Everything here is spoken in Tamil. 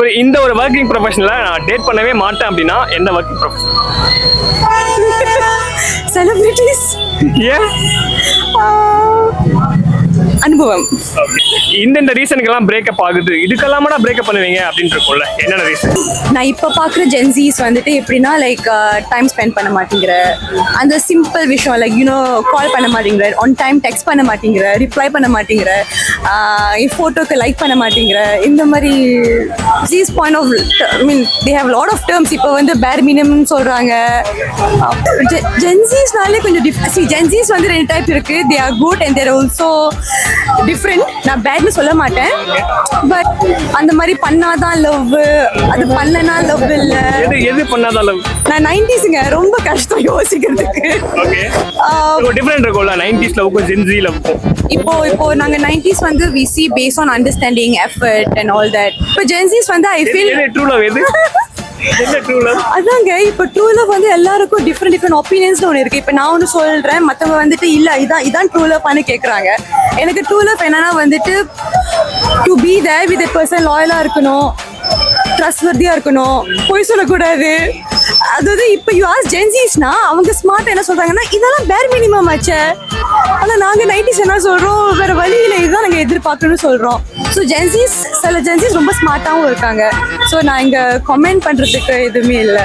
இப்போ இந்த ஒரு ஒர்க்கிங் ப்ரொஃபஷனில் நான் டேட் பண்ணவே மாட்டேன் அப்படின்னா எந்த ஒர்க்கிங் ப்ரொஃபஷன்? செலிபிரிட்டிஸ். ஏன்? அனுபவம். இந்த ரீசனுக்கெல்லாம் பிரேக்கப் ஆகுது, இதுக்கெல்லாமடா பிரேக்கப் பண்ணுவீங்க அப்படின்னு இருக்கும்ல, என்னென்ன ரீசன்? நான் இப்போ பார்க்குற ஜென்சிஸ் வந்துட்டு எப்படின்னா லைக் டைம் ஸ்பெண்ட் பண்ண மாட்டேங்கிற, அந்த சிம்பிள் விஷயம் லைக் கால் பண்ண மாட்டேங்கிற, ஆன் டைம் டெக்ஸ்ட் பண்ண மாட்டேங்கிற, ரிப்ளை பண்ண மாட்டேங்கிற, என் ஃபோட்டோக்கு லைக் பண்ண மாட்டேங்கிற, இந்த மாதிரி these point of I mean they have lot of terms. இப்போ வந்து பேர் மினிமம்னு சொல்கிறாங்க. ஜென்சிஸ்னாலே கொஞ்சம் ஜென்சிஸ் வந்து 2 டைப் இருக்குது. They are good and they're also different. நான் பேட்னு சொல்ல மாட்டேன், பட் அந்த மாதிரி பண்ணாதான் லவ், அது பண்ணனா லவ் இல்ல. எது பண்ணாதான் லவ்? நான் 90s ரொம்ப கஷ்டம் யோசிக்கிறதுக்கு. ஓகே, டிஃபரெண்ட் இருக்கும்ல 90s லவ்க்கும் ஜென்சி லவ்க்கும். இப்போ நாங்க 90s வந்து we see based on understanding, effort and all that. இப்போ ஜென்சிஸ் வந்து I feel ட்ரூ லவ் எது? என்ன ட்ரூ லவ்? அதாங்க இப்போ ட்ரூ லவ் வந்து எல்லாருக்கும் டிஃப்ரெண்ட் ஒப்பீனியன்ஸ்னு ஒன்று இருக்கு. இப்போ நான் ஒன்று சொல்றேன், மற்றவங்க வந்துட்டு இல்லை இதான் ட்ரூ லவ்னு கேட்குறாங்க. எனக்கு ட்ரூ லவ் என்னன்னா வந்துட்டு to be there with a person, லாயலாக இருக்கணும், ட்ரஸ்ட்வர்தியாக இருக்கணும், பொய் சொல்லக்கூடாது. அதாவது இப்போ யூ ஆஸ் ஜென்சிஸ்னா அவங்க ஸ்மார்ட் என்ன சொல்றாங்கன்னா இதெல்லாம் பேர் மினிமம் ஆச்சே. ஆனால் நாங்கள் 90s என்ன சொல்கிறோம், வேறு வழியில் இதுதான் நாங்கள் எதிர்பார்க்கணும்னு சொல்கிறோம். ஸோ சில ஜென்சிஸ் ரொம்ப ஸ்மார்ட்டாகவும் இருக்காங்க. ஸோ நான் இங்கே கமெண்ட் பண்ணுறதுக்கு எதுவுமே இல்லை.